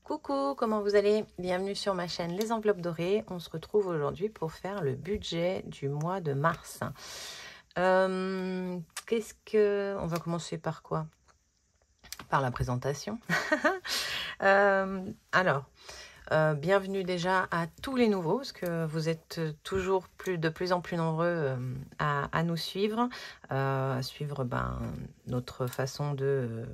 Coucou, comment vous allez? Bienvenue sur ma chaîne Les Enveloppes Dorées. On se retrouve aujourd'hui pour faire le budget du mois de mars. On va commencer par quoi? Par la présentation. Bienvenue déjà à tous les nouveaux, parce que vous êtes toujours de plus en plus nombreux à nous suivre, à suivre notre façon de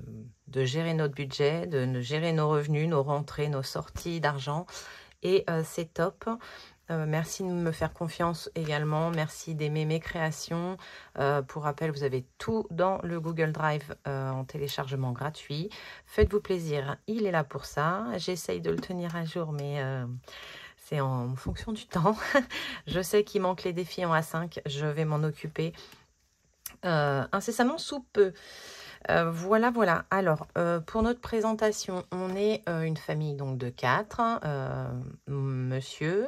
gérer notre budget, de gérer nos revenus, nos rentrées, nos sorties d'argent. Et c'est top. Merci de me faire confiance également. Merci d'aimer mes créations. Pour rappel, vous avez tout dans le Google Drive en téléchargement gratuit. Faites-vous plaisir, il est là pour ça. J'essaye de le tenir à jour, mais c'est en fonction du temps. Je sais qu'il manque les défis en A5. Je vais m'en occuper incessamment sous peu. Voilà. Alors, pour notre présentation, on est une famille donc de 4. Monsieur,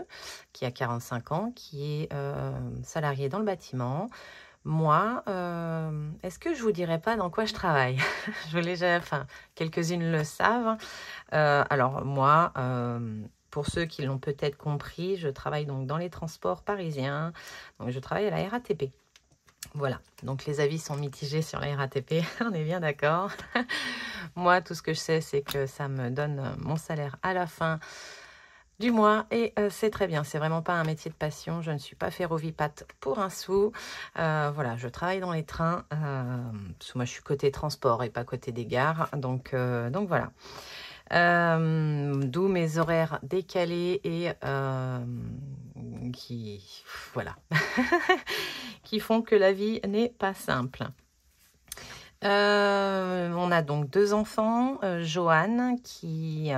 qui a 45 ans, qui est salarié dans le bâtiment. Moi, est-ce que je vous dirais pas dans quoi je travaille? Quelques-unes le savent. Alors, moi, pour ceux qui l'ont peut-être compris, je travaille donc dans les transports parisiens. Donc, je travaille à la RATP. Voilà, donc les avis sont mitigés sur la RATP, on est bien d'accord. Moi, tout ce que je sais, c'est que ça me donne mon salaire à la fin du mois et c'est très bien. C'est vraiment pas un métier de passion, je ne suis pas ferrovipate pour un sou. Voilà, je travaille dans les trains, parce que moi je suis côté transport et pas côté des gares, donc voilà. D'où mes horaires décalés et voilà, qui font que la vie n'est pas simple. On a donc 2 enfants, Johan qui est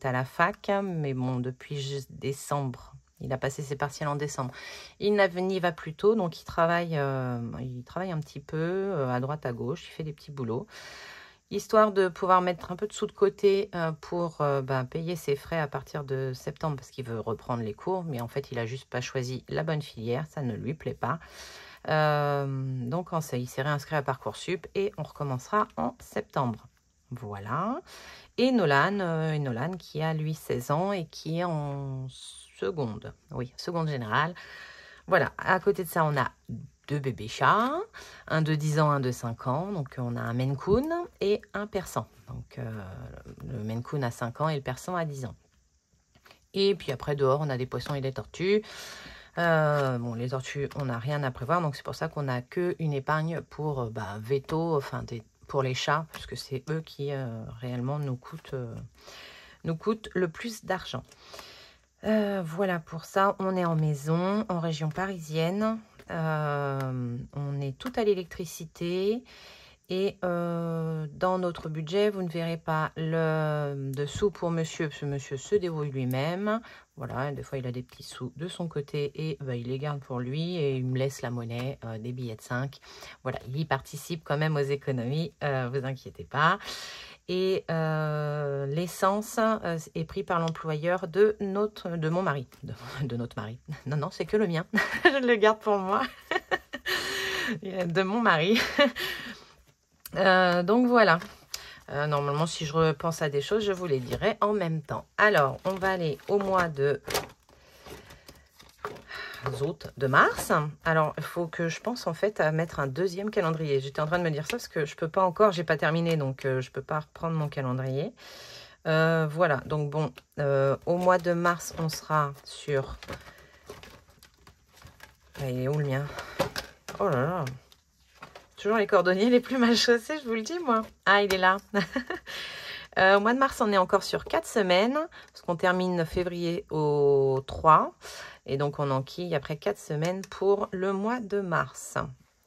à la fac, mais bon, depuis décembre, il a passé ses partiels en décembre. Il n'y va plus tôt, donc il travaille un petit peu à droite à gauche, il fait des petits boulots. Histoire de pouvoir mettre un peu de sous de côté pour payer ses frais à partir de septembre parce qu'il veut reprendre les cours. Mais en fait, il n'a juste pas choisi la bonne filière. Ça ne lui plaît pas. Donc, il s'est réinscrit à Parcoursup et on recommencera en septembre. Voilà. Et Nolan qui a, lui, 16 ans et qui est en seconde. Oui, seconde générale. Voilà. À côté de ça, on a 2 bébés chats, un de 10 ans, un de 5 ans. Donc, on a un Maine Coon et un Persan. Donc, le Maine Coon a 5 ans et le Persan a 10 ans. Et puis après, dehors, on a des poissons et des tortues. Les tortues, on n'a rien à prévoir. Donc, c'est pour ça qu'on n'a qu'une épargne pour veto, pour les chats, puisque c'est eux qui réellement nous coûtent le plus d'argent. Voilà pour ça. On est en maison, en région parisienne. On est tout à l'électricité et dans notre budget, vous ne verrez pas de sous pour monsieur, parce que monsieur se débrouille lui-même. Voilà, des fois il a des petits sous de son côté et il les garde pour lui et il me laisse la monnaie, des billets de 5. Voilà, il y participe quand même aux économies, vous inquiétez pas. Et l'essence est pris par l'employeur de mon mari. De notre mari. Non, c'est que le mien. Je le garde pour moi. De mon mari. Donc voilà. Normalement, si je repense à des choses, je vous les dirai en même temps. Alors, on va aller au mois de mars. Alors, il faut que je pense en fait à mettre un deuxième calendrier. J'étais en train de me dire ça parce que je peux pas encore, j'ai pas terminé, donc je peux pas reprendre mon calendrier. Voilà, donc bon, au mois de mars, on sera sur... Il est où le mien? Oh là là, toujours les cordonniers les plus mal chaussés, je vous le dis moi. Ah, il est là. Au mois de mars, on est encore sur 4 semaines, parce qu'on termine février au 3. Et donc, on enquille après 4 semaines pour le mois de mars.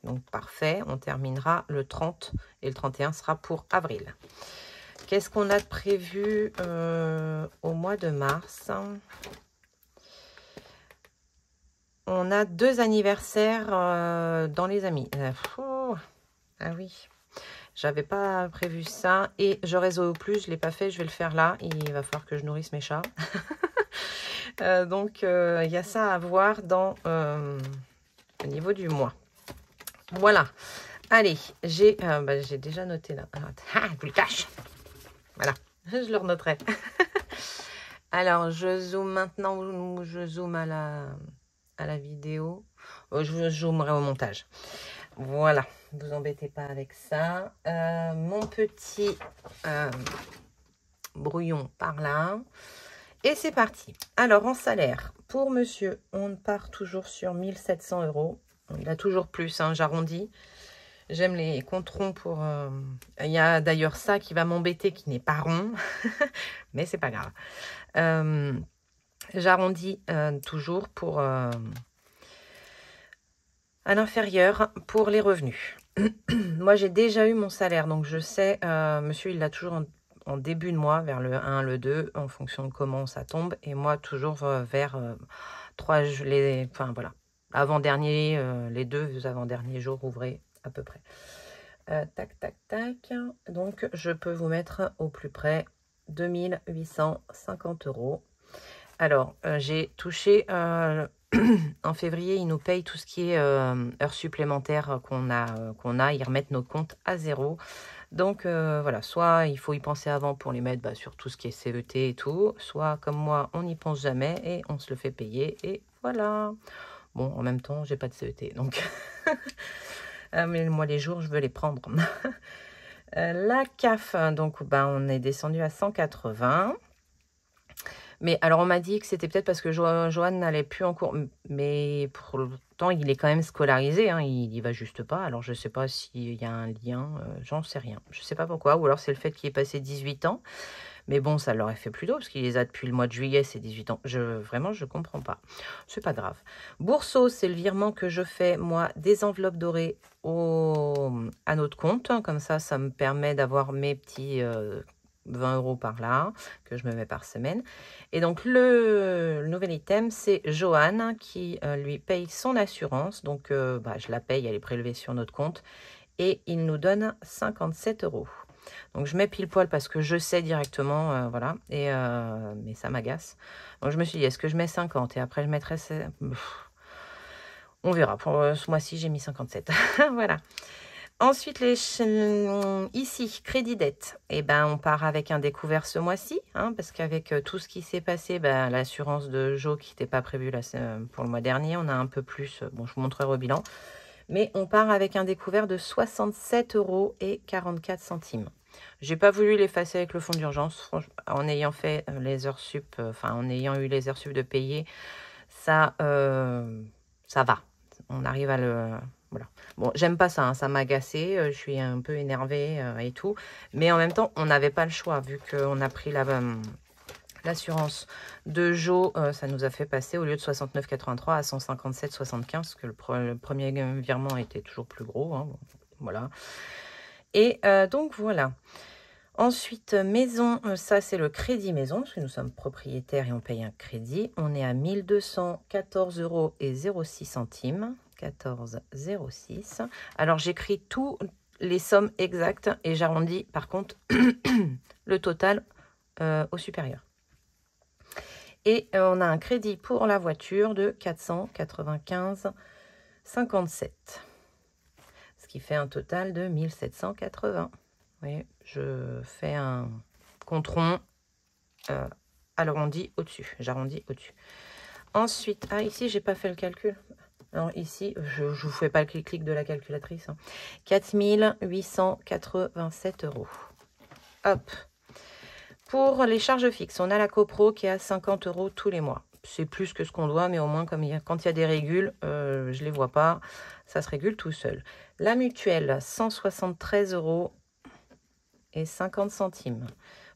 Donc, parfait. On terminera le 30 et le 31 sera pour avril. Qu'est-ce qu'on a de prévu au mois de mars? On a 2 anniversaires dans les amis. Ah oui, j'avais pas prévu ça. Et j'aurais Zoo Plus, je ne l'ai pas fait, je vais le faire là. Il va falloir que je nourrisse mes chats. Donc, il y a ça à voir dans, au niveau du mois. Voilà. Allez, j'ai déjà noté là. Ah, je le cache. Voilà, je le renoterai. Alors, je zoome maintenant ou je zoome à la vidéo. Je zoomerai au montage. Voilà, ne vous embêtez pas avec ça. Mon petit brouillon par là. Et c'est parti. Alors, en salaire, pour monsieur, on part toujours sur 1700 €. Il a toujours plus, hein, j'arrondis. J'aime les comptes ronds pour... Il y a d'ailleurs ça qui va m'embêter, qui n'est pas rond. Mais c'est pas grave. J'arrondis toujours pour... à l'inférieur pour les revenus. Moi, j'ai déjà eu mon salaire, donc je sais, monsieur, il l'a toujours en début de mois, vers le 1, le 2, en fonction de comment ça tombe. Et moi, toujours vers 3, enfin voilà, avant-dernier, les 2 avant-derniers jours ouvrés, à peu près. Tac, tac, tac. Donc, je peux vous mettre au plus près 2850 €. Alors, j'ai touché... en février, ils nous payent tout ce qui est heures supplémentaires qu'on a. Ils remettent nos comptes à 0. Donc, voilà, soit il faut y penser avant pour les mettre sur tout ce qui est CET et tout, soit comme moi, on n'y pense jamais et on se le fait payer. Et voilà. Bon, en même temps, j'ai pas de CET, donc... mais moi, les jours, je veux les prendre. La CAF, donc, on est descendu à 180. Mais alors, on m'a dit que c'était peut-être parce que Johan n'allait plus en cours. Mais pourtant, il est quand même scolarisé. Hein, il n'y va juste pas. Alors, je ne sais pas s'il y a un lien. J'en sais rien. Je ne sais pas pourquoi. Ou alors, c'est le fait qu'il ait passé 18 ans. Mais bon, ça l'aurait fait plus tôt, parce qu'il les a depuis le mois de juillet, ces 18 ans. Vraiment, je ne comprends pas. C'est pas grave. Bourseau, c'est le virement que je fais, moi, des enveloppes dorées à notre compte. Comme ça me permet d'avoir mes petits 20 € par là, que je me mets par semaine. Et donc, le nouvel item, c'est Johan qui lui paye son assurance. Donc, je la paye, elle est prélevée sur notre compte. Et il nous donne 57 €. Donc, je mets pile poil parce que je sais directement, voilà. Mais ça m'agace. Donc, je me suis dit, est-ce que je mets 50 et après je mettrai... On verra. Pour ce mois-ci, j'ai mis 57. Voilà. Ensuite, ici, crédit dette. On part avec un découvert ce mois-ci, hein, parce qu'avec tout ce qui s'est passé, l'assurance de Jo qui n'était pas prévue là, pour le mois dernier, on a un peu plus. Bon, je vous montrerai au bilan. Mais on part avec un découvert de 67,44 €. J'ai pas voulu l'effacer avec le fonds d'urgence. En ayant fait les heures sup, en ayant eu les heures sup de payer, ça va. On arrive à le... Voilà. Bon, j'aime pas ça, hein, ça m'a agacé, je suis un peu énervée et tout. Mais en même temps, on n'avait pas le choix, vu qu'on a pris l'assurance de Jo, ça nous a fait passer au lieu de 69,83 à 157,75, parce que le premier virement était toujours plus gros. Hein, bon, voilà. Et donc, voilà. Ensuite, maison, ça c'est le crédit maison, parce que nous sommes propriétaires et on paye un crédit. On est à 1214,06 €. 14,06. Alors, j'écris toutes les sommes exactes et j'arrondis par contre le total au supérieur. Et on a un crédit pour la voiture de 495,57. Ce qui fait un total de 1780. Vous voyez, je fais un compte rond à l'arrondi au-dessus. J'arrondis au-dessus. Ensuite, ici, j'ai pas fait le calcul. Alors ici, je ne vous fais pas le clic de la calculatrice. Hein. 4 887 €. Hop. Pour les charges fixes, on a la copro qui est à 50 € tous les mois. C'est plus que ce qu'on doit, mais au moins, quand il y a des régules, je ne les vois pas. Ça se régule tout seul. La mutuelle, 173,50 €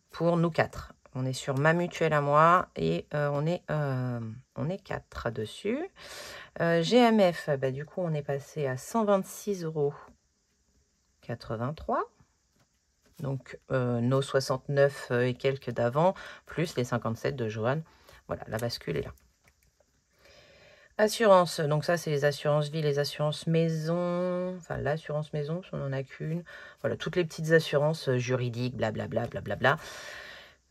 pour nous 4. On est sur ma mutuelle à moi et on est 4 dessus. GMF, du coup, on est passé à 126,83 €. Donc, nos 69 et quelques d'avant, plus les 57 de Johan. Voilà, la bascule est là. Assurance, donc ça, c'est les assurances vie, les assurances maison. Enfin, l'assurance maison, si on n'en a qu'une. Voilà, toutes les petites assurances juridiques, blablabla, blablabla.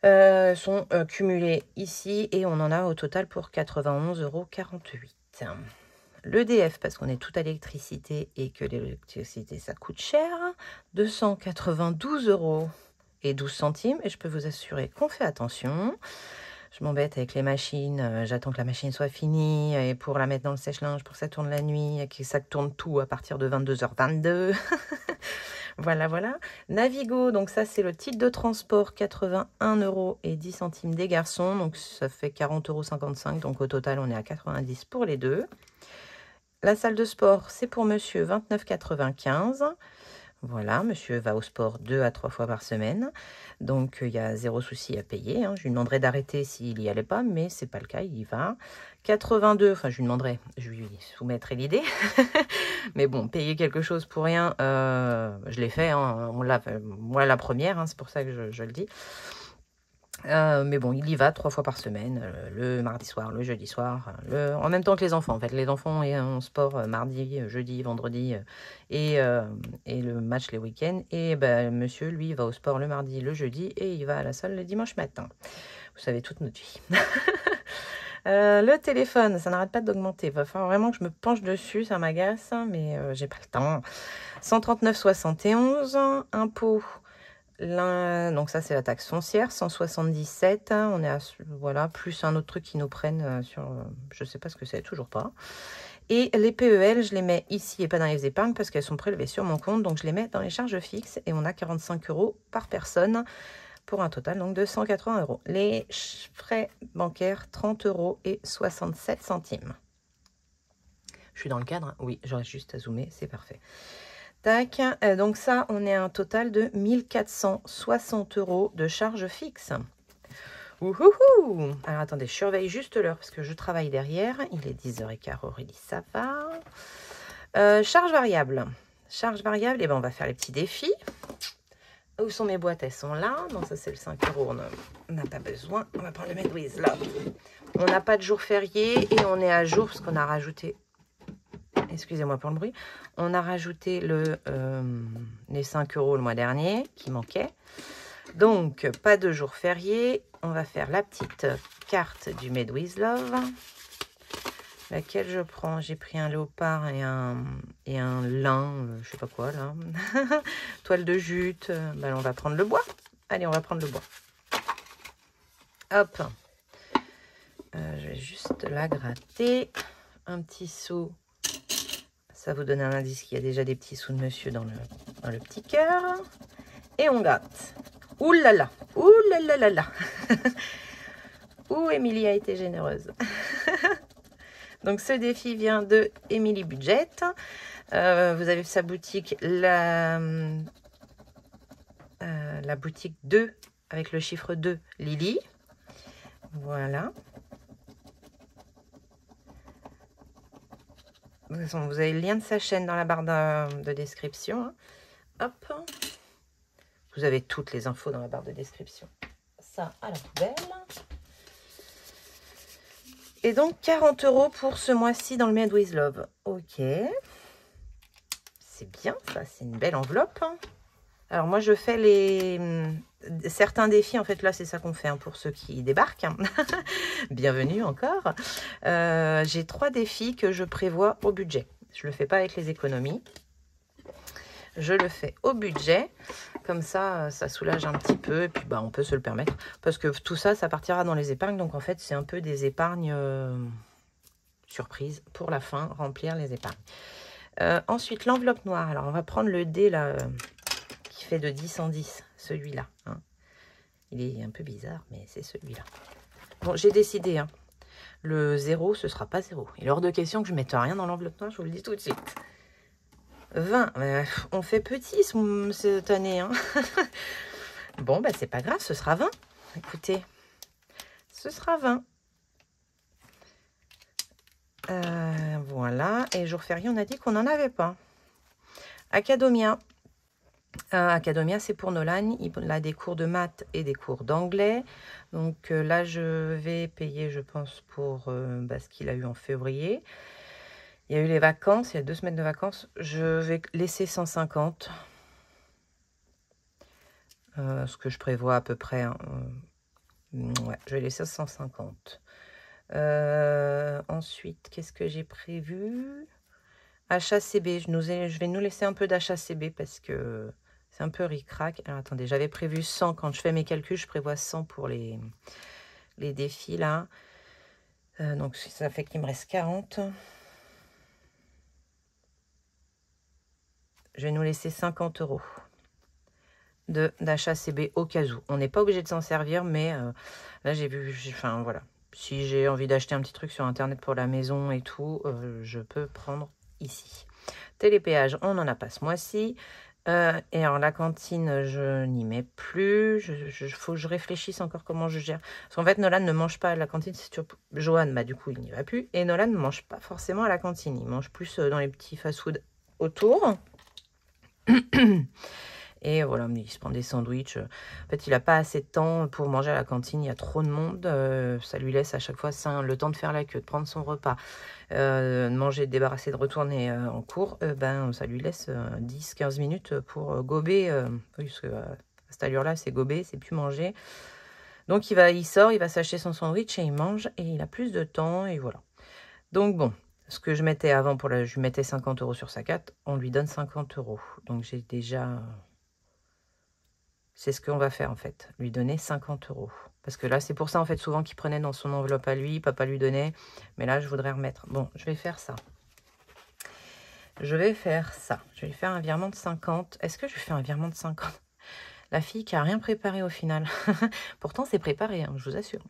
sont cumulés ici et on en a au total pour 91,48 €. L'EDF, parce qu'on est tout à l'électricité et que l'électricité, ça coûte cher, 292,12 €. Et je peux vous assurer qu'on fait attention. Je m'embête avec les machines, j'attends que la machine soit finie et pour la mettre dans le sèche-linge, pour que ça tourne la nuit et que ça tourne tout à partir de 22h22. Voilà, voilà. Navigo, donc ça c'est le titre de transport, 81,10 € des garçons, donc ça fait 40,55 €, donc au total on est à 90 pour les deux. La salle de sport, c'est pour monsieur, 29,95 €. Voilà, monsieur va au sport 2 à 3 fois par semaine, donc il y a zéro souci à payer. Je lui demanderai d'arrêter s'il n'y allait pas, mais c'est pas le cas, il y va. 82, enfin je lui demanderai, je lui soumettrai l'idée. Mais bon, payer quelque chose pour rien, je l'ai fait, on l'a fait, moi la première, c'est pour ça que je le dis. Mais bon, il y va 3 fois par semaine, le mardi soir, le jeudi soir, en même temps que les enfants. En fait, les enfants ont sport mardi, jeudi, vendredi et le match les week-ends. Et monsieur, lui, il va au sport le mardi, le jeudi et il va à la salle le dimanche matin. Vous savez toute notre vie. Le téléphone, ça n'arrête pas d'augmenter. Il va falloir vraiment que je me penche dessus, ça m'agace, mais j'ai pas le temps. 139,71 €, impôt. Donc ça c'est la taxe foncière, 177, on est à, voilà, plus un autre truc qui nous prennent sur, je sais pas ce que c'est, toujours pas. Et les PEL, je les mets ici et pas dans les épargnes parce qu'elles sont prélevées sur mon compte, donc je les mets dans les charges fixes et on a 45 € par personne pour un total donc de 180 €. Les frais bancaires, 30,67 €. Je suis dans le cadre, oui, j'aurais juste à zoomer, c'est parfait. Tac, donc ça, on est à un total de 1460 € de charges fixes. Ouhouhou! Alors attendez, je surveille juste l'heure parce que je travaille derrière. Il est 10h15, Aurélie, ça va. Charges variables. Charges variables, et ben on va faire les petits défis. Où sont mes boîtes? Elles sont là. Donc ça, c'est le 5 €, on n'a pas besoin. On va prendre le Medwiz là. On n'a pas de jour férié et on est à jour parce qu'on a rajouté... Excusez-moi pour le bruit. On a rajouté les 5 € le mois dernier qui manquaient. Donc, pas de jour férié. On va faire la petite carte du Made with Love. Laquelle je prends? J'ai pris un léopard et un lin, je sais pas quoi là. Toile de jute. On va prendre le bois. Allez, on va prendre le bois. Hop. Je vais juste la gratter. Un petit seau. Ça vous donne un indice qu'il y a déjà des petits sous de monsieur dans le petit cœur. Et on gratte. Ouh là là, ouh là là là là. Ouh, Émilie a été généreuse. Donc ce défi vient de Émilie Budget. Vous avez sa boutique, la boutique 2 avec le chiffre 2, Lily. Voilà. De toute façon, vous avez le lien de sa chaîne dans la barre de description. Hop. Vous avez toutes les infos dans la barre de description. Ça à la poubelle. Et donc 40 € pour ce mois-ci dans le Made with Love. Ok. C'est bien ça, c'est une belle enveloppe. Alors moi je fais certains défis, en fait là c'est ça qu'on fait pour ceux qui débarquent. Bienvenue encore. J'ai 3 défis que je prévois au budget. Je le fais pas avec les économies. Je le fais au budget. Comme ça, ça soulage un petit peu. Et puis on peut se le permettre. Parce que tout ça, ça partira dans les épargnes. Donc en fait, c'est un peu des épargnes surprises pour la fin, remplir les épargnes. Ensuite, l'enveloppe noire. Alors on va prendre le dé là. Qui fait de 10 en 10, celui-là. Il est un peu bizarre, mais c'est celui-là. Bon, j'ai décidé, le 0, ce sera pas 0. Il est hors de question que je mette rien dans l'enveloppe noire, je vous le dis tout de suite. 20, on fait petit cette année. Bon, c'est pas grave, ce sera 20. Écoutez, ce sera 20. Voilà, et jour férié, on a dit qu'on n'en avait pas. Academia. Academia, c'est pour Nolan. Il a des cours de maths et des cours d'anglais. Donc là, je vais payer, je pense, pour ce qu'il a eu en février. Il y a eu les vacances, il y a 2 semaines de vacances. Je vais laisser 150. Ce que je prévois à peu près Ouais, je vais laisser 150. Ensuite, qu'est-ce que j'ai prévu? Achat CB, je vais nous laisser un peu d'achat CB parce que c'est un peu ric-rac. Alors attendez, j'avais prévu 100. Quand je fais mes calculs, je prévois 100 pour les défis là. Donc ça fait qu'il me reste 40. Je vais nous laisser 50 € d'achat CB au cas où. On n'est pas obligé de s'en servir, mais là j'ai vu, enfin voilà. Si j'ai envie d'acheter un petit truc sur internet pour la maison et tout, je peux prendre ici. Télépéage, on n'en a pas ce mois-ci. Et alors la cantine, je n'y mets plus. Faut que je réfléchisse encore comment je gère. Parce qu'en fait, Nolan ne mange pas à la cantine. C'est sûr. Johan, bah, du coup, il n'y va plus. Et Nolan ne mange pas forcément à la cantine. Il mange plus dans les petits fast-food autour. Et voilà, il se prend des sandwichs. En fait, il n'a pas assez de temps pour manger à la cantine. Il y a trop de monde. Ça lui laisse à chaque fois le temps de faire la queue, de prendre son repas, de manger, de débarrasser, de retourner en cours. Ben, ça lui laisse 10-15 minutes pour gober. Oui, parce que à cette allure-là, c'est gober, c'est plus manger. Donc, il sort, il va s'acheter son sandwich et il mange. Et il a plus de temps. Et voilà. Donc, bon. Ce que je mettais avant, je lui mettais 50 € sur sa carte. On lui donne 50 €. Donc, j'ai déjà... C'est ce qu'on va faire en fait, lui donner 50 €. Parce que là, c'est pour ça en fait souvent qu'il prenait dans son enveloppe à lui, papa lui donnait. Mais là, je voudrais remettre. Bon, je vais faire ça. Je vais faire ça. Je vais lui faire un virement de 50. Est-ce que je lui fais un virement de 50? La fille qui a rien préparé au final. Pourtant, c'est préparé, hein, je vous assure.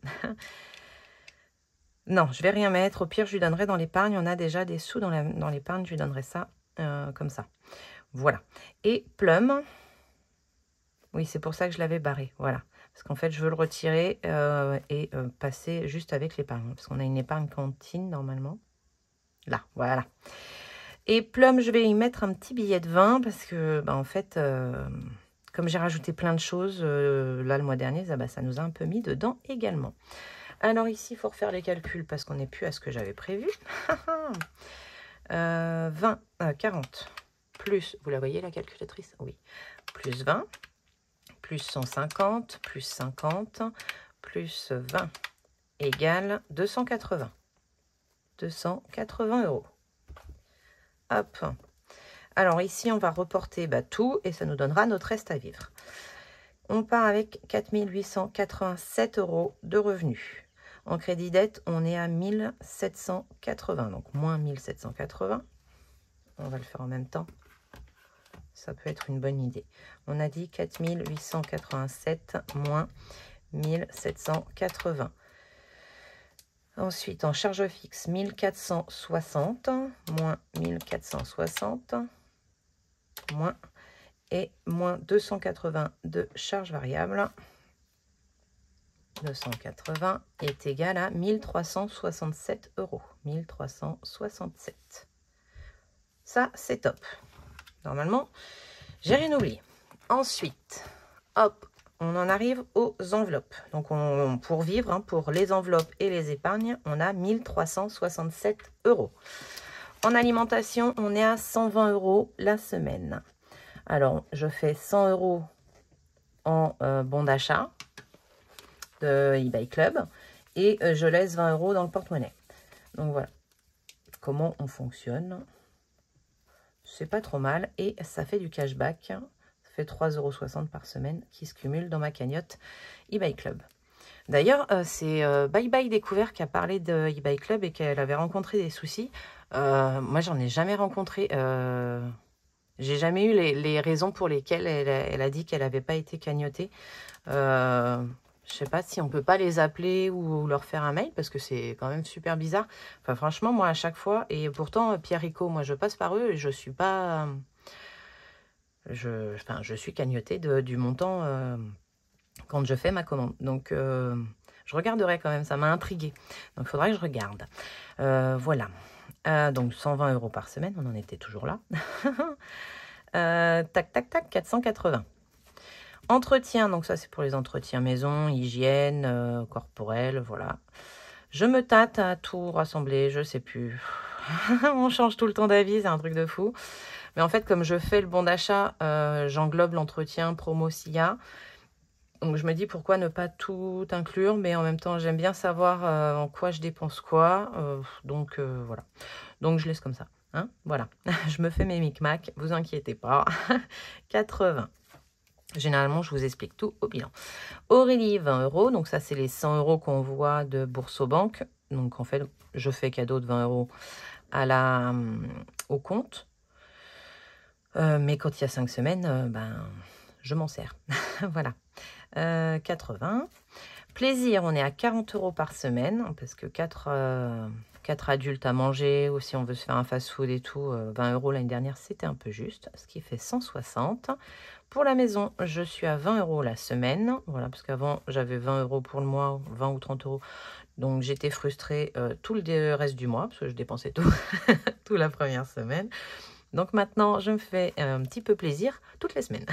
Non, je vais rien mettre. Au pire, je lui donnerai dans l'épargne. On a déjà des sous dans l'épargne. Je lui donnerai ça comme ça. Voilà. Et Plum... Oui, c'est pour ça que je l'avais barré, voilà. Parce qu'en fait, je veux le retirer et passer juste avec l'épargne. Parce qu'on a une épargne cantine, normalement. Là, voilà. Et Plum, je vais y mettre un petit billet de 20 parce que, bah, en fait, comme j'ai rajouté plein de choses, là, le mois dernier, ça nous a un peu mis dedans également. Alors ici, il faut refaire les calculs parce qu'on n'est plus à ce que j'avais prévu. 40 plus, vous la voyez, la calculatrice? Oui. Plus 20. Plus 150, plus 50, plus 20, égale 280. 280 €. Hop. Alors ici, on va reporter tout et ça nous donnera notre reste à vivre. On part avec 4 887 € de revenus. En crédit dette, on est à 1780, donc moins 1780. On va le faire en même temps. Ça peut être une bonne idée. On a dit 4 887 moins 1780. Ensuite, en charge fixe, 1460 moins 1460 moins et moins 280 de charge variable. 280 est égal à 1367 €. 1367. Ça, c'est top. Normalement, j'ai rien oublié. Ensuite, hop, on en arrive aux enveloppes. Donc, pour vivre, pour les enveloppes et les épargnes, on a 1367 €. En alimentation, on est à 120 € la semaine. Alors, je fais 100 € en bon d'achat de eBay Club et je laisse 20 € dans le porte-monnaie. Donc, voilà comment on fonctionne. C'est pas trop mal et ça fait du cashback. Ça fait 3,60 € par semaine qui se cumulent dans ma cagnotte eBay Club. D'ailleurs, c'est Bye Bye Découvert qui a parlé de eBay Club et qu'elle avait rencontré des soucis. Moi, j'en ai jamais rencontré. J'ai jamais eu les raisons pour lesquelles elle a dit qu'elle n'avait pas été cagnotée. Je sais pas si on peut pas les appeler ou leur faire un mail parce que c'est quand même super bizarre. Enfin, franchement, moi, à chaque fois, et pourtant, Pierre Rico, moi, je passe par eux et je suis pas... je suis cagnotée du montant quand je fais ma commande. Donc, je regarderai quand même, ça m'a intriguée. Donc, il faudra que je regarde. Voilà. Donc, 120 € par semaine, on en était toujours là. Tac, tac, tac, 480. Entretien, donc ça c'est pour les entretiens maison, hygiène, corporelle, voilà. Je me tâte à tout rassembler, je sais plus. On change tout le temps d'avis, c'est un truc de fou. Mais en fait, comme je fais le bon d'achat, j'englobe l'entretien promo SIA. Donc, je me dis pourquoi ne pas tout inclure, mais en même temps, j'aime bien savoir en quoi je dépense quoi. Donc, voilà. Donc, je laisse comme ça. Hein, voilà. Je me fais mes micmacs, vous inquiétez pas. 80. Généralement, je vous explique tout au bilan. Aurélie, 20 €. Donc, ça, c'est les 100 € qu'on voit de Boursorama. Donc, en fait, je fais cadeau de 20 € au compte. Mais quand il y a 5 semaines, ben, je m'en sers. Voilà. 80. Plaisir, on est à 40 € par semaine, parce que 4 adultes à manger, ou si on veut se faire un fast-food et tout, 20 € l'année dernière, c'était un peu juste, ce qui fait 160. Pour la maison, je suis à 20 € la semaine, voilà, parce qu'avant, j'avais 20 € pour le mois, 20 ou 30 €, donc j'étais frustrée tout le reste du mois, parce que je dépensais tout, tout la première semaine. Donc maintenant, je me fais un petit peu plaisir toutes les semaines.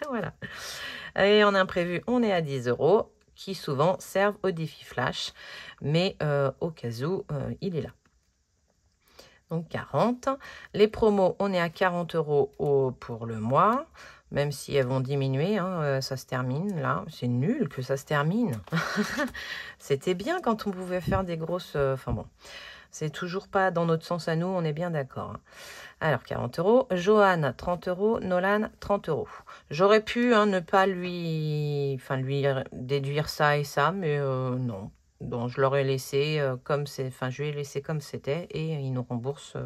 Voilà. Et en imprévu, on est à 10 € qui souvent servent au défi flash. Mais au cas où, il est là. Donc 40. Les promos, on est à 40 € pour le mois. Même si elles vont diminuer, hein, ça se termine là. C'est nul que ça se termine. C'était bien quand on pouvait faire des grosses... Enfin bon, c'est toujours pas dans notre sens à nous, on est bien d'accord. Hein. Alors, 40 €. Johan, 30 €. Nolan, 30 €. J'aurais pu ne pas lui déduire ça et ça, mais non. Donc, je l'aurais laissé comme c'est. Enfin, je lui ai laissé comme c'était et il nous rembourse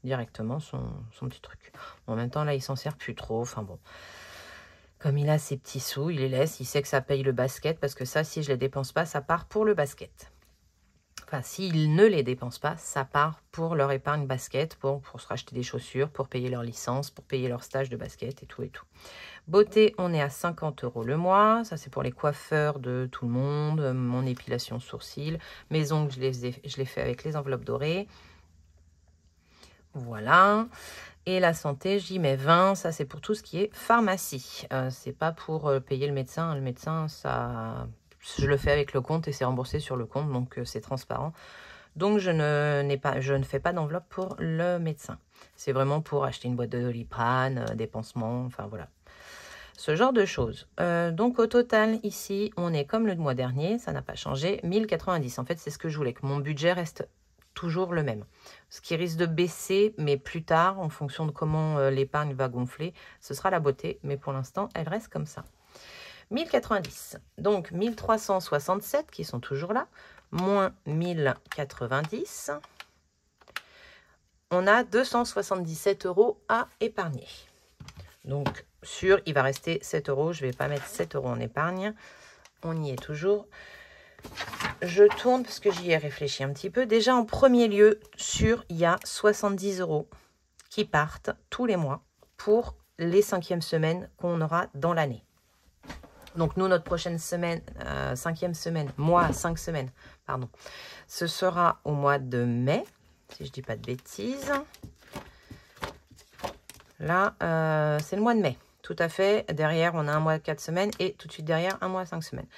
directement son petit truc. Bon, en même temps, là, il s'en sert plus trop. Enfin, bon. Comme il a ses petits sous, il les laisse. Il sait que ça paye le basket parce que ça, si je les dépense pas, ça part pour le basket. Enfin, s'ils ne les dépensent pas, ça part pour leur épargne basket, pour se racheter des chaussures, pour payer leur licence, pour payer leur stage de basket et tout et tout. Beauté, on est à 50 € le mois. Ça, c'est pour les coiffeurs de tout le monde. Mon épilation sourcils. Mes ongles, je les fais avec les enveloppes dorées. Voilà. Et la santé, j'y mets 20. Ça, c'est pour tout ce qui est pharmacie. C'est pas pour payer le médecin. Le médecin, ça... Je le fais avec le compte et c'est remboursé sur le compte, donc c'est transparent. Donc, je ne fais pas d'enveloppe pour le médecin. C'est vraiment pour acheter une boîte de Doliprane, des pansements, enfin voilà. Ce genre de choses. Donc, au total, ici, on est comme le mois dernier, ça n'a pas changé, 1090. En fait, c'est ce que je voulais, que mon budget reste toujours le même. Ce qui risque de baisser, mais plus tard, en fonction de comment l'épargne va gonfler, ce sera la beauté. Mais pour l'instant, elle reste comme ça. 1090, donc 1367 qui sont toujours là, moins 1090, on a 277 € à épargner. Donc, il va rester 7 €, je ne vais pas mettre 7 € en épargne, on y est toujours. Je tourne parce que j'y ai réfléchi un petit peu. Déjà, en premier lieu, il y a 70 € qui partent tous les mois pour les 5e semaines qu'on aura dans l'année. Donc, nous, notre prochaine semaine, 5e semaine, 5 semaines, pardon, ce sera au mois de mai, si je ne dis pas de bêtises. Là, c'est le mois de mai, tout à fait. Derrière, on a un mois de 4 semaines et tout de suite derrière, un mois de 5 semaines.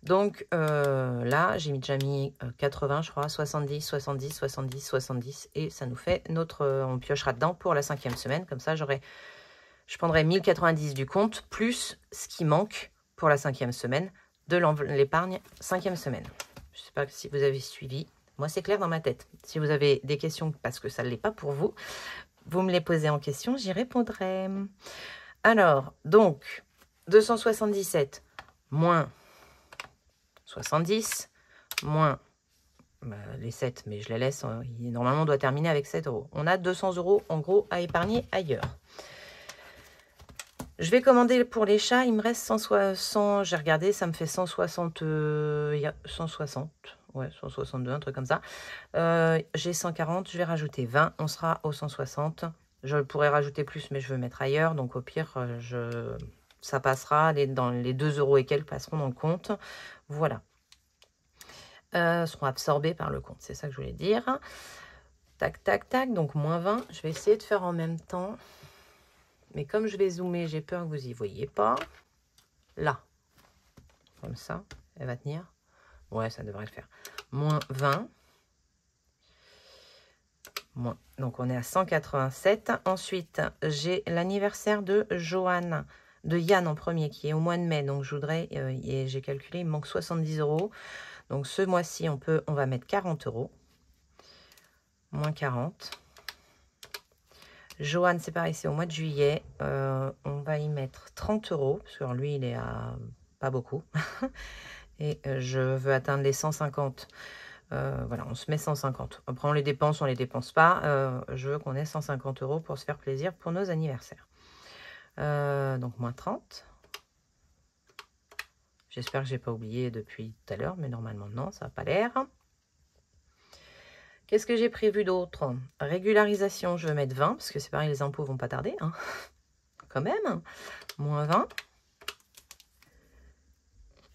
Donc, là, j'ai déjà mis 80, je crois, 70, 70, 70, 70. Et ça nous fait on piochera dedans pour la 5e semaine. Comme ça, je prendrai 1090 du compte, plus ce qui manque pour la 5e semaine de l'épargne 5e semaine. Je ne sais pas si vous avez suivi. Moi, c'est clair dans ma tête. Si vous avez des questions, parce que ça ne l'est pas pour vous, vous me les posez en question, j'y répondrai. Alors, donc, 277 moins 70 moins les 7, mais je les laisse. Normalement, on doit terminer avec 7 €. On a 200 € en gros à épargner ailleurs. Je vais commander pour les chats, il me reste 160, j'ai regardé, ça me fait 160, 160, ouais, 162, un truc comme ça. J'ai 140, je vais rajouter 20, on sera au 160. Je pourrais rajouter plus, mais je veux mettre ailleurs, donc au pire, ça passera, dans les 2 € et quelques passeront dans le compte. Voilà. Seront absorbés par le compte, c'est ça que je voulais dire. Tac, tac, tac, donc moins 20, je vais essayer de faire en même temps. Mais comme je vais zoomer, j'ai peur que vous n'y voyez pas. Là. Comme ça. Elle va tenir. Ouais, ça devrait le faire. Moins 20. Donc, on est à 187. Ensuite, j'ai l'anniversaire de Johan. de Yann en premier, qui est au mois de mai. Donc, je voudrais, et j'ai calculé, il me manque 70 €. Donc, ce mois-ci, on va mettre 40 €. Moins 40. Johan, c'est pareil, c'est au mois de juillet. On va y mettre 30 €, parce que lui, il est à pas beaucoup. Et je veux atteindre les 150. Voilà, on se met 150. Après, on les dépense pas. Je veux qu'on ait 150 € pour se faire plaisir pour nos anniversaires. Donc, moins 30. J'espère que j'ai pas oublié depuis tout à l'heure, mais normalement, non, ça n'a pas l'air. Qu'est-ce que j'ai prévu d'autre? Régularisation, je vais mettre 20, parce que c'est pareil, les impôts vont pas tarder. Hein. Quand même. Moins 20.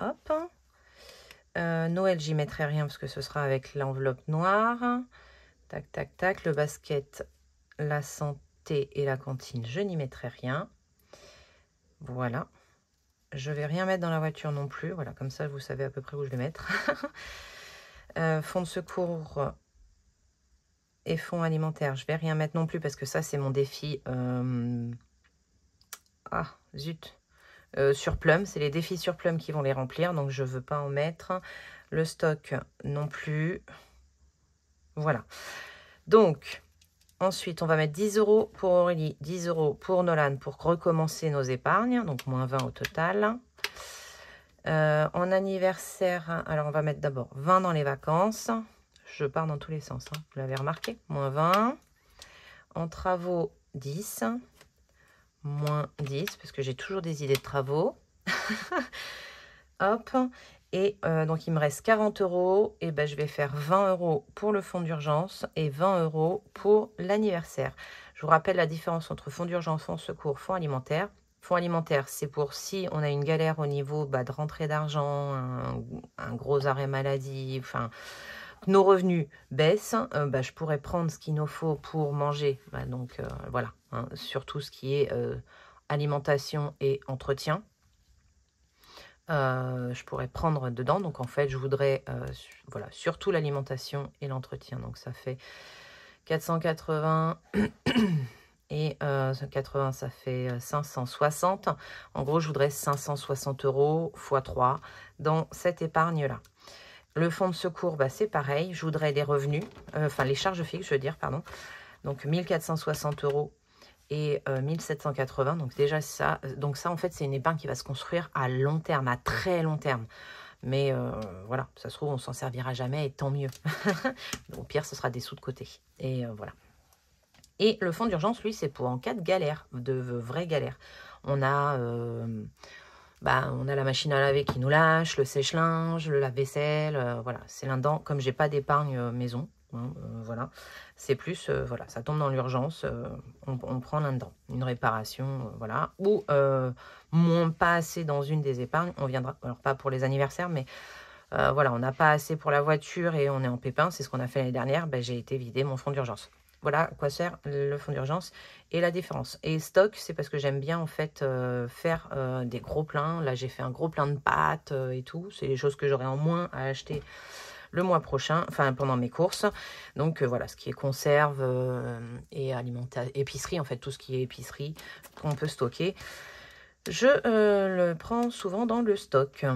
Hop. Noël, j'y mettrai rien, parce que ce sera avec l'enveloppe noire. Tac, tac, tac. Le basket, la santé et la cantine, je n'y mettrai rien. Voilà. Je vais rien mettre dans la voiture non plus. Voilà, comme ça, vous savez à peu près où je vais mettre. Fonds de secours et fonds alimentaires, je vais rien mettre non plus parce que ça, c'est mon défi. Ah, zut. Sur Plum, c'est les défis sur Plum qui vont les remplir. Donc, je ne veux pas en mettre. Le stock non plus. Voilà. Donc, ensuite, on va mettre 10 € pour Aurélie, 10 € pour Nolan pour recommencer nos épargnes. Donc, moins 20 au total. En anniversaire, alors on va mettre d'abord 20 dans les vacances. Je pars dans tous les sens, hein, vous l'avez remarqué. Moins 20. En travaux, 10. Moins 10, parce que j'ai toujours des idées de travaux. Hop. Et donc, il me reste 40 €. Et ben, je vais faire 20 € pour le fonds d'urgence et 20 € pour l'anniversaire. Je vous rappelle la différence entre fonds d'urgence, fonds de secours, fonds alimentaire. Fonds alimentaire, c'est pour si on a une galère au niveau de rentrée d'argent, un gros arrêt maladie, enfin, nos revenus baissent, je pourrais prendre ce qu'il nous faut pour manger. Donc, voilà, hein, surtout ce qui est alimentation et entretien. Je pourrais prendre dedans. Donc, en fait, je voudrais, voilà, surtout l'alimentation et l'entretien. Donc, ça fait 480... Et 80, ça fait 560. En gros, je voudrais 560 € x 3 dans cette épargne-là. Le fonds de secours, c'est pareil. Je voudrais des revenus, enfin les charges fixes, je veux dire, pardon. Donc 1460 € et 1780. Donc déjà ça. Donc ça, en fait, c'est une épargne qui va se construire à long terme, à très long terme. Mais voilà, ça se trouve, on s'en servira jamais et tant mieux. Au pire, ce sera des sous de côté. Et voilà. Et le fonds d'urgence, lui, c'est pour en cas de galère, de vraies galères. On a la machine à laver qui nous lâche, le sèche-linge, le lave-vaisselle, voilà. C'est là-dedans, comme j'ai pas d'épargne maison, hein, voilà. C'est plus, voilà, ça tombe dans l'urgence, on prend là-dedans. Une réparation, voilà. Ou pas assez dans une des épargnes, on viendra, alors pas pour les anniversaires, mais... voilà, on n'a pas assez pour la voiture et on est en pépin, c'est ce qu'on a fait l'année dernière, j'ai été vider mon fonds d'urgence. Voilà à quoi sert le fonds d'urgence et la différence. Et stock, c'est parce que j'aime bien en fait faire des gros pleins. Là, j'ai fait un gros plein de pâtes et tout. C'est des choses que j'aurai en moins à acheter le mois prochain, enfin pendant mes courses. Donc voilà, ce qui est conserve et épicerie, en fait, tout ce qui est épicerie qu'on peut stocker. Je le prends souvent dans le stock.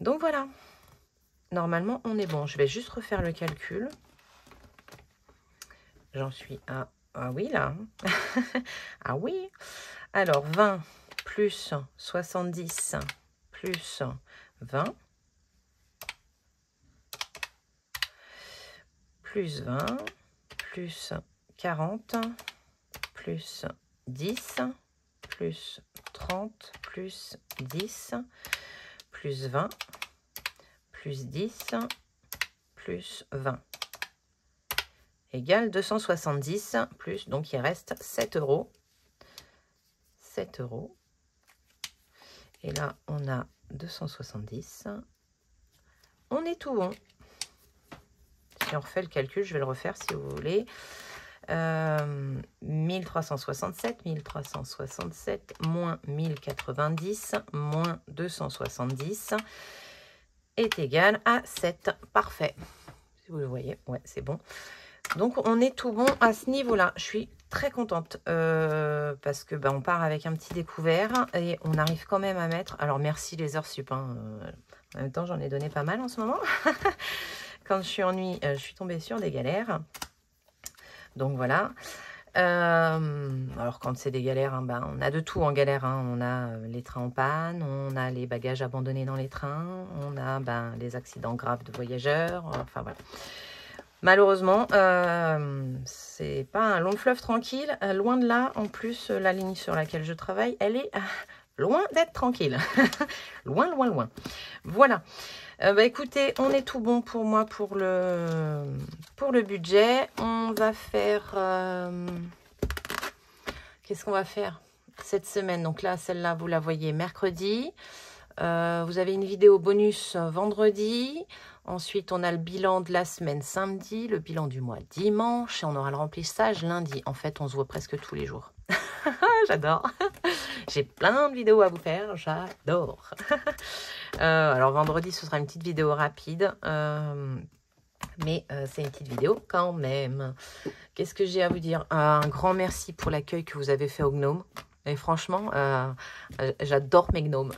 Donc voilà, normalement, on est bon. Je vais juste refaire le calcul. J'en suis à... Ah oui, là. Ah oui. Alors, 20 plus 70 plus 20 plus 20 plus 40 plus 10 plus 30 plus 10 plus 20 plus 10 plus 20 égale 270 plus, donc il reste 7 €. 7 €. Et là, on a 270. On est tout bon. Si on refait le calcul, je vais le refaire si vous voulez. 1367 moins 1090 moins 270 est égal à 7. Parfait. Si vous le voyez, ouais, c'est bon. Donc, on est tout bon à ce niveau-là. Je suis très contente parce que on part avec un petit découvert et on arrive quand même à mettre... Alors, merci les heures sup. Hein, en même temps, j'en ai donné pas mal en ce moment. Quand je suis ennuyée, je suis tombée sur des galères. Donc, voilà. Alors, quand c'est des galères, hein, on a de tout en galère. Hein. On a les trains en panne, on a les bagages abandonnés dans les trains, on a les accidents graves de voyageurs. Enfin, voilà. Malheureusement, c'est pas un long fleuve tranquille. Loin de là, en plus, la ligne sur laquelle je travaille, elle est loin d'être tranquille. Loin, loin, loin. Voilà. Écoutez, on est tout bon pour moi pour le budget. On va faire... Qu'est-ce qu'on va faire cette semaine? Donc là, celle-là, vous la voyez mercredi. Vous avez une vidéo bonus vendredi. Ensuite, on a le bilan de la semaine samedi, le bilan du mois dimanche. Et on aura le remplissage lundi. En fait, on se voit presque tous les jours. J'adore. J'ai plein de vidéos à vous faire. J'adore. Alors, vendredi, ce sera une petite vidéo rapide. Mais c'est une petite vidéo quand même. Qu'est-ce que j'ai à vous dire? Un grand merci pour l'accueil que vous avez fait aux gnomes. Et franchement, j'adore mes gnomes.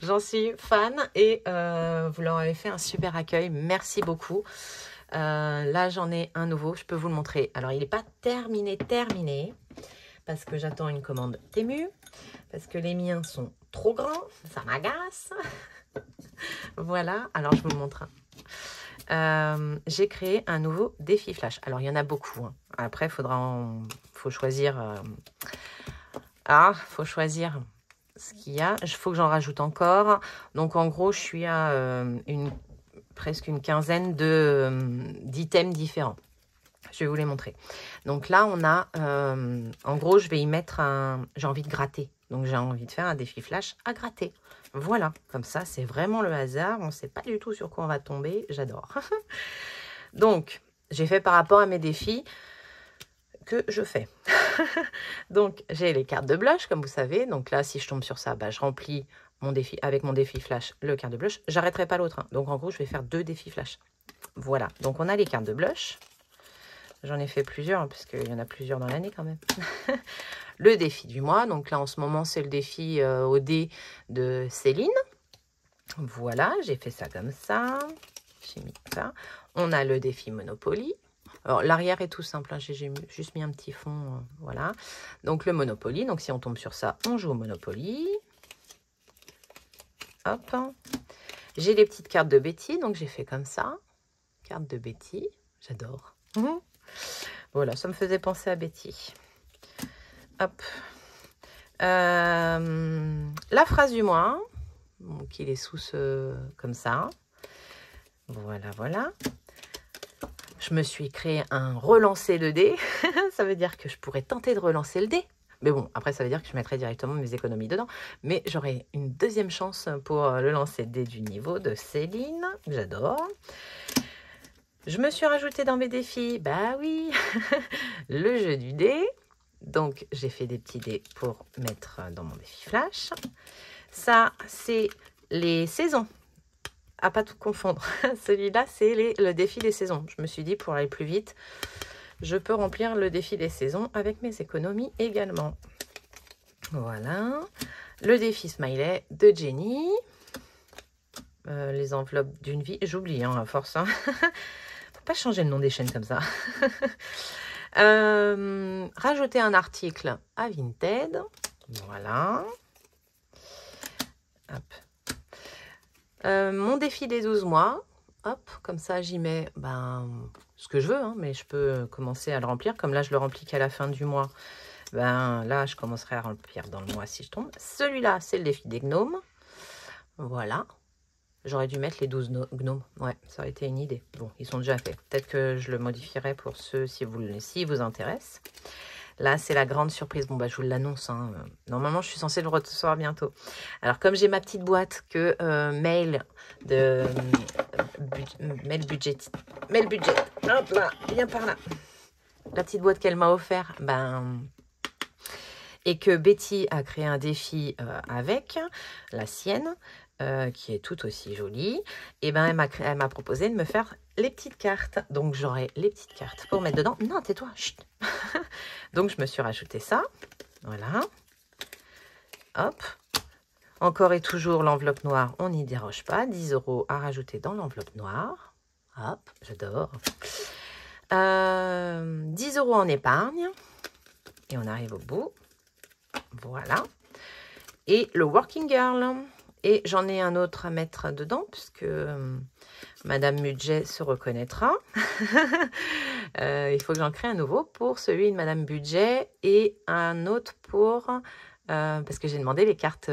J'en suis fan et vous leur avez fait un super accueil. Merci beaucoup. Là, j'en ai un nouveau. Je peux vous le montrer. Alors, il n'est pas terminé, parce que j'attends une commande Temu. Parce que les miens sont trop grands. Ça m'agace. Voilà. Alors, je vous le montre. J'ai créé un nouveau défi flash. Alors, il y en a beaucoup. Hein. Après, faut choisir... faut choisir ce qu'il y a. Il faut que j'en rajoute encore. Donc, en gros, je suis à presque une quinzaine d'items différents. Je vais vous les montrer. Donc là, on a... en gros, je vais y mettre un... J'ai envie de gratter. Donc, j'ai envie de faire un défi flash à gratter. Voilà. Comme ça, c'est vraiment le hasard. On ne sait pas du tout sur quoi on va tomber. J'adore. Donc, j'ai fait par rapport à mes défis que je fais. Donc, j'ai les cartes de blush, comme vous savez. Donc là, si je tombe sur ça, je remplis mon défi avec mon défi flash, le carte de blush. J'arrêterai pas l'autre. Hein. Donc, en gros, je vais faire 2 défis flash. Voilà. Donc, on a les cartes de blush. J'en ai fait plusieurs, hein, puisqu'il y en a plusieurs dans l'année quand même. Le défi du mois. Donc là, en ce moment, c'est le défi au dé de Céline. Voilà, j'ai fait ça comme ça. J'ai mis ça. On a le défi Monopoly. Alors, l'arrière est tout simple. Hein, j'ai juste mis un petit fond. Voilà. Donc, le Monopoly. Donc, si on tombe sur ça, on joue au Monopoly. Hop. J'ai les petites cartes de Betty. Donc, j'ai fait comme ça. Carte de Betty. J'adore. Voilà, ça me faisait penser à Betty. Hop. La phrase du mois. Donc, il est sous comme ça. Voilà, voilà. Je me suis créé un relancer le dé. Ça veut dire que je pourrais tenter de relancer le dé. Mais bon, après, ça veut dire que je mettrai directement mes économies dedans. Mais j'aurai une deuxième chance pour le lancer le dé du niveau de Céline. J'adore. Je me suis rajouté dans mes défis, bah oui, le jeu du dé. Donc, j'ai fait des petits dés pour mettre dans mon défi flash. Ça, c'est les saisons. À pas tout confondre. Celui-là, c'est le défi des saisons. Je me suis dit, pour aller plus vite, je peux remplir le défi des saisons avec mes économies également. Voilà. Le défi smiley de Jenny. Les enveloppes d'une vie. J'oublie, hein, à force. Hein. Pas changer le nom des chaînes comme ça. Rajouter un article à Vinted. Voilà. Hop. Mon défi des 12 mois. Hop, comme ça, j'y mets ce que je veux, hein, mais je peux commencer à le remplir. Comme là, je le remplis qu'à la fin du mois. Là, je commencerai à remplir dans le mois si je tombe. Celui-là, c'est le défi des gnomes. Voilà. J'aurais dû mettre les 12 gnomes. Ouais, ça aurait été une idée. Bon, ils sont déjà faits. Peut-être que je le modifierai pour ceux si vous intéresse. Là, c'est la grande surprise. Bon, je vous l'annonce. Hein. Normalement, je suis censée le recevoir bientôt. Alors, comme j'ai ma petite boîte que mail budget. Hop là, viens par là. La petite boîte qu'elle m'a offert, et que Betty a créé un défi avec la sienne. Qui est tout aussi jolie, et elle m'a proposé de me faire les petites cartes. Donc, j'aurai les petites cartes pour mettre dedans. Non, tais-toi, chut. Donc, je me suis rajouté ça. Voilà. Hop. Encore et toujours l'enveloppe noire, on n'y déroge pas. 10 € à rajouter dans l'enveloppe noire. Hop, j'adore. 10 € en épargne. Et on arrive au bout. Voilà. Et le Working Girl. Et j'en ai un autre à mettre dedans, puisque Madame Budget se reconnaîtra. Il faut que j'en crée un nouveau pour celui de Madame Budget et un autre pour... parce que j'ai demandé les cartes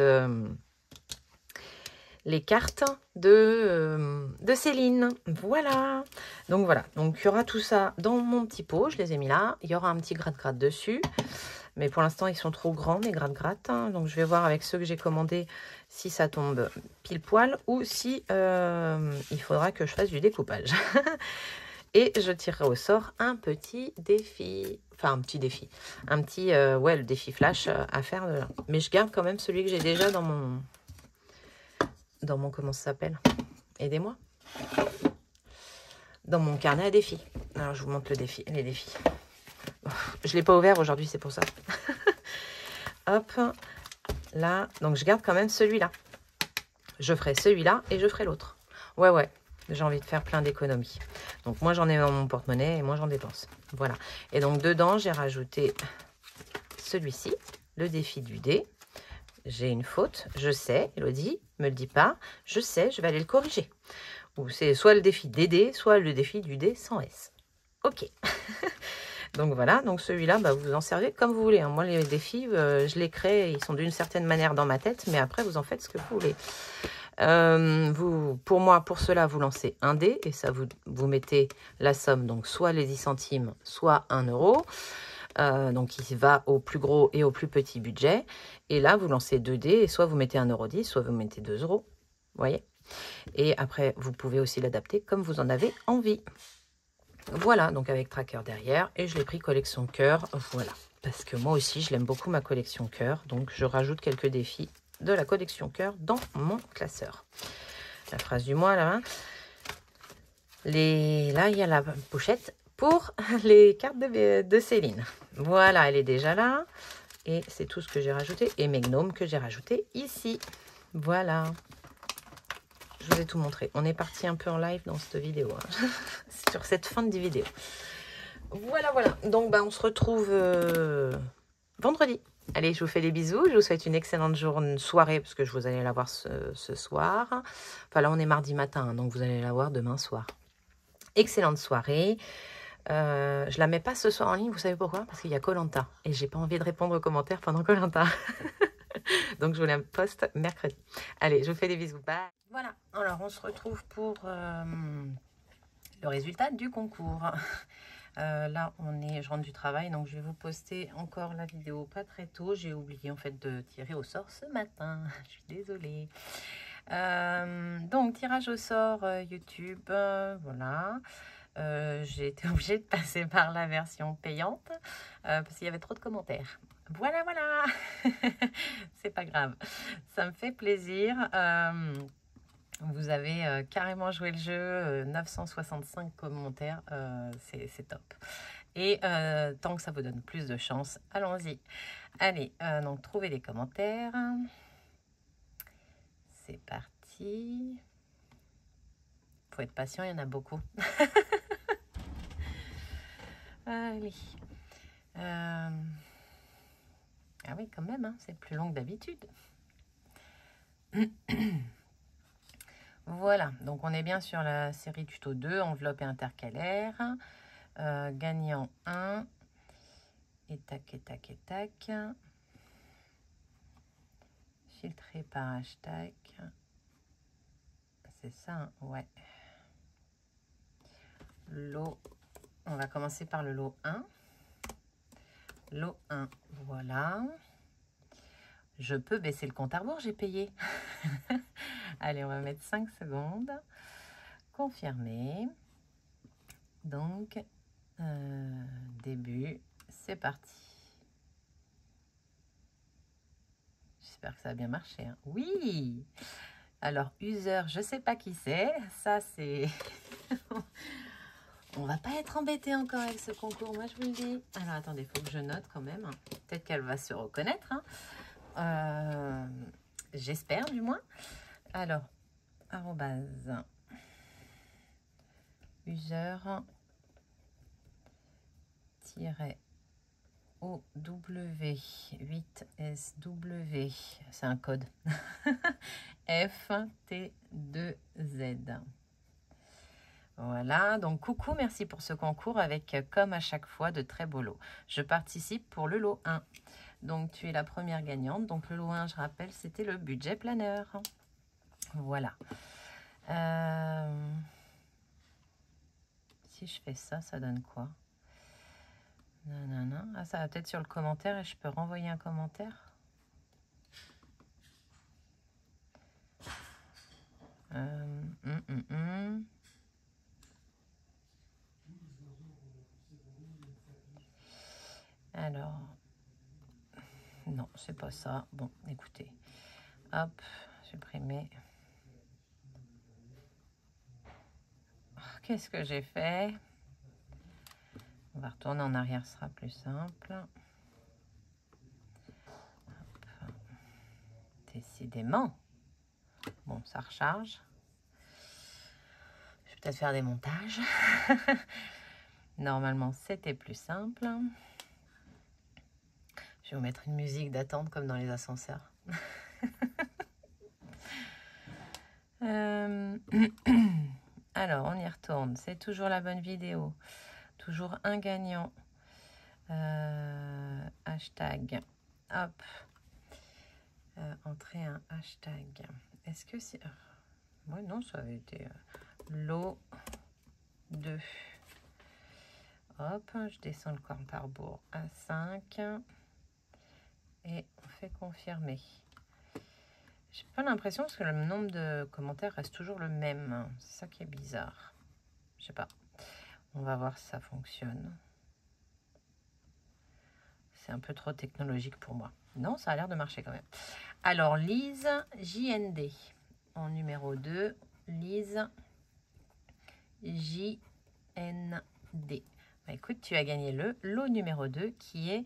de Céline. Voilà. Donc il y aura tout ça dans mon petit pot. Je les ai mis là. Il y aura un petit gratte-gratte dessus. Mais pour l'instant, ils sont trop grands, mes gratte-gratte. Donc, je vais voir avec ceux que j'ai commandés si ça tombe pile poil ou si il faudra que je fasse du découpage. Et je tirerai au sort un petit défi. Enfin, un petit défi. Un petit, ouais, le défi flash à faire. Mais je garde quand même celui que j'ai déjà dans mon... comment ça s'appelle? Aidez-moi. Dans mon carnet à défis. Alors, je vous montre les défis. Je ne l'ai pas ouvert aujourd'hui, c'est pour ça. Hop, là. Donc, je garde quand même celui-là. Je ferai celui-là et je ferai l'autre. Ouais. J'ai envie de faire plein d'économies. Donc, moi, j'en ai dans mon porte-monnaie et moi, j'en dépense. Voilà. Et donc, dedans, j'ai rajouté celui-ci, le défi du dé. J'ai une faute, je sais, Elodie, me le dis pas. Je sais, je vais aller le corriger. Ou c'est soit le défi des dés, soit le défi du dé sans S. Ok. Donc voilà, donc celui-là, bah, vous en servez comme vous voulez. Hein. Moi, les défis, je les crée, ils sont d'une certaine manière dans ma tête, mais après, vous en faites ce que vous voulez. Pour cela, vous lancez un dé, et ça, vous mettez la somme, donc soit les 10 centimes, soit 1 €. Donc, il va au plus gros et au plus petit budget. Et là, vous lancez 2 dés, et soit vous mettez 1,10 €, soit vous mettez 2 €. Vous voyez? Et après, vous pouvez aussi l'adapter comme vous en avez envie. Voilà, donc avec tracker derrière. Et je l'ai pris collection cœur. Voilà, parce que moi aussi, je l'aime beaucoup ma collection cœur. Donc, je rajoute quelques défis de la collection cœur dans mon classeur. La phrase du mois, là. Là, il y a la pochette pour les cartes de Céline. Voilà, elle est déjà là. Et c'est tout ce que j'ai rajouté. Et mes gnomes que j'ai rajouté ici. Voilà. Je vous ai tout montré. On est parti un peu en live dans cette vidéo. Hein. Sur cette fin de vidéo. Voilà. Donc, bah, on se retrouve vendredi. Allez, je vous fais des bisous. Je vous souhaite une excellente soirée, parce que vous allez la voir ce soir. Enfin, là, on est mardi matin, donc vous allez la voir demain soir. Excellente soirée. Je la mets pas ce soir en ligne, vous savez pourquoi? Parce qu'il y a Koh-Lanta. Et j'ai pas envie de répondre aux commentaires pendant Koh-Lanta. Donc, je vous la poste mercredi. Allez, je vous fais des bisous. Bye. Voilà, alors on se retrouve pour le résultat du concours. Là, je rentre du travail, donc je vais vous poster encore la vidéo pas très tôt. J'ai oublié en fait de tirer au sort ce matin. Je suis désolée. Donc, tirage au sort YouTube, voilà. J'ai été obligée de passer par la version payante parce qu'il y avait trop de commentaires. Voilà. C'est pas grave. Ça me fait plaisir. Vous avez carrément joué le jeu, 965 commentaires, c'est top. Et tant que ça vous donne plus de chance, allons-y. Allez, donc trouvez les commentaires. C'est parti. Faut être patient, il y en a beaucoup. Allez. Ah oui, quand même, hein, c'est plus long que d'habitude. Voilà, donc on est bien sur la série tuto 2, enveloppe et intercalaire. Gagnant 1. Et tac. Filtré par hashtag. C'est ça, hein, ouais. Lot. On va commencer par le lot 1. Lot 1, voilà. Je peux baisser le compte à rebours, j'ai payé. Allez, on va mettre 5 secondes. Confirmer. Donc, début, c'est parti. J'espère que ça a bien marché. Hein. Oui! Alors, user, je ne sais pas qui c'est. Ça, c'est... On va pas être embêté encore avec ce concours, moi je vous le dis. Alors attendez, il faut que je note quand même. Peut-être qu'elle va se reconnaître. J'espère du moins. Alors, arrobase user OW8SW, c'est un code, FT2Z. Voilà, donc coucou, merci pour ce concours avec, comme à chaque fois, de très beaux lots. Je participe pour le lot 1. Donc, tu es la première gagnante. Donc, le lot 1, je rappelle, c'était le budget planeur. Voilà. Si je fais ça, ça donne quoi? Nanana. Ah, ça va peut-être sur le commentaire et je peux renvoyer un commentaire. Alors, non, c'est pas ça. Bon, écoutez. Hop, supprimer. Oh, qu'est-ce que j'ai fait? On va retourner en arrière, ce sera plus simple. Hop. Décidément. Bon, ça recharge. Je vais peut-être faire des montages. Normalement, c'était plus simple. Je vais vous mettre une musique d'attente comme dans les ascenseurs. Alors, on y retourne. C'est toujours la bonne vidéo. Toujours un gagnant. Hashtag. Hop. Entrer un hashtag. Est-ce que c'est... Oui, non, ça avait été lot 2. Hop, je descends le compte à rebours à 5. Et on fait confirmer. J'ai pas l'impression parce que le nombre de commentaires reste toujours le même. C'est ça qui est bizarre. Je sais pas. On va voir si ça fonctionne. C'est un peu trop technologique pour moi. Non, ça a l'air de marcher quand même. Alors, Lise JND. En numéro 2, Lise JND. Bah, écoute, tu as gagné le lot numéro 2 qui est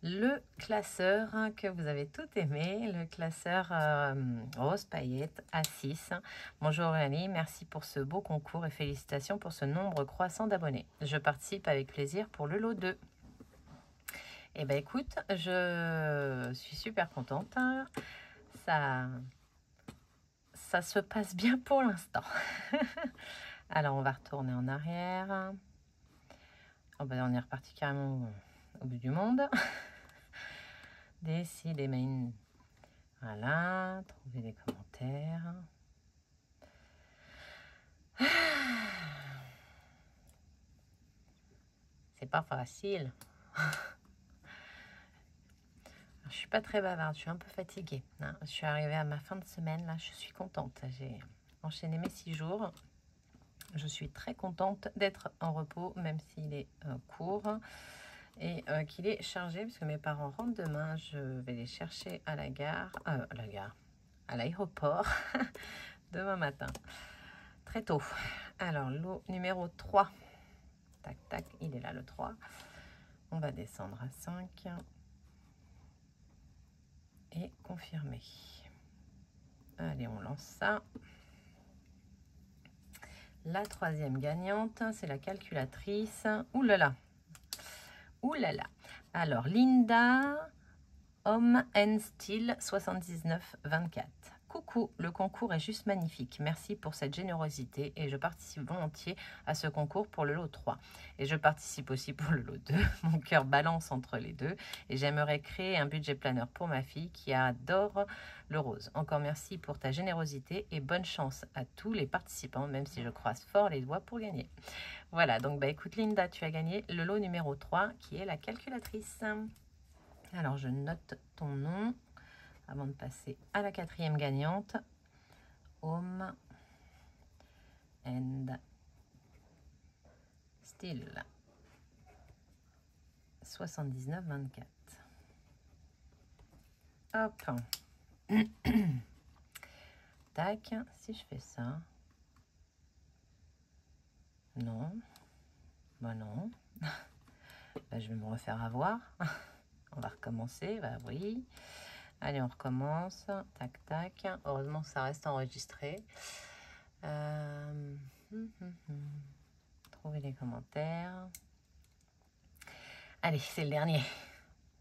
le classeur que vous avez tout aimé, le classeur rose paillette A6. Bonjour Aurélie, merci pour ce beau concours et félicitations pour ce nombre croissant d'abonnés. Je participe avec plaisir pour le lot 2. Eh bien écoute, je suis super contente. Ça se passe bien pour l'instant. Alors on va retourner en arrière. Oh ben, on est reparti carrément au bout du monde. Décidément. Voilà, trouver les commentaires. C'est pas facile. Je suis pas très bavarde, je suis un peu fatiguée. Hein. Je suis arrivée à ma fin de semaine, là, je suis contente. J'ai enchaîné mes 6 jours. Je suis très contente d'être en repos, même s'il est court et qu'il est chargé, parce que mes parents rentrent demain. Je vais les chercher à la gare, à l'aéroport, demain matin, très tôt. Alors, lot numéro 3. Tac, tac, il est là, le 3. On va descendre à 5. Et confirmer. Allez, on lance ça. La troisième gagnante, c'est la calculatrice. Ouh là là. Ouh là là. Alors, Linda Homme and Style 7924. Coucou, le concours est juste magnifique. Merci pour cette générosité et je participe volontiers à ce concours pour le lot 3. Et je participe aussi pour le lot 2. Mon cœur balance entre les deux et j'aimerais créer un budget planeur pour ma fille qui adore le rose. Encore merci pour ta générosité et bonne chance à tous les participants, même si je croise fort les doigts pour gagner. Voilà, donc bah écoute Linda, tu as gagné le lot numéro 3 qui est la calculatrice. Alors, je note ton nom avant de passer à la quatrième gagnante. Home and Style 7924. Hop. Tac. Si je fais ça. Non. Bah non. Bah, je vais me refaire avoir. On va recommencer. Bah oui. Allez, on recommence. Tac, tac. Heureusement que ça reste enregistré. Trouvez les commentaires. Allez, c'est le dernier.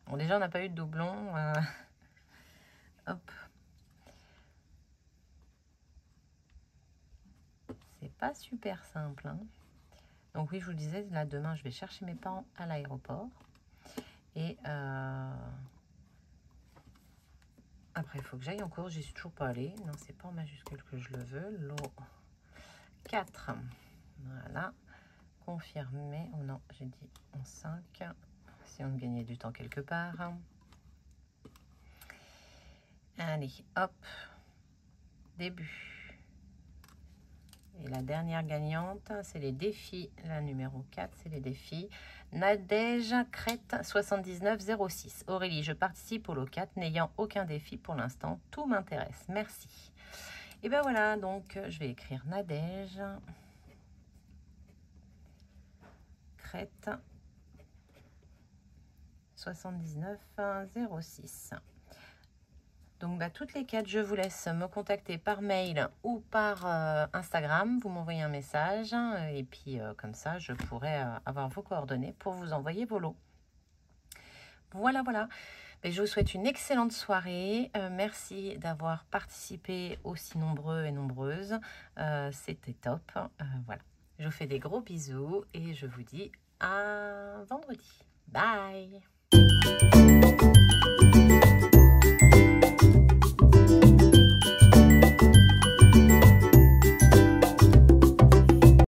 Bon, déjà, on n'a pas eu de doublon. Hop. C'est pas super simple, hein. Donc oui, je vous le disais, là, demain, je vais chercher mes parents à l'aéroport. Et après, il faut que j'aille en cours. J'y suis toujours pas allée. Non, c'est pas en majuscule que je le veux. Lot 4. Voilà. Confirmer. Oh non, j'ai dit en 5. Essayons de gagner du temps quelque part. Allez, hop. Début. Et la dernière gagnante, c'est les défis. La numéro 4, c'est les défis. Nadège Crête 7906. Aurélie, je participe au lot 4, n'ayant aucun défi pour l'instant. Tout m'intéresse. Merci. Et ben voilà, donc je vais écrire Nadège Crête 7906. Donc, bah, toutes les 4, je vous laisse me contacter par mail ou par Instagram. Vous m'envoyez un message et puis comme ça, je pourrai avoir vos coordonnées pour vous envoyer vos lots. Voilà, voilà. Et je vous souhaite une excellente soirée. Merci d'avoir participé aussi nombreux et nombreuses. C'était top. Voilà. Je vous fais des gros bisous et je vous dis à vendredi. Bye!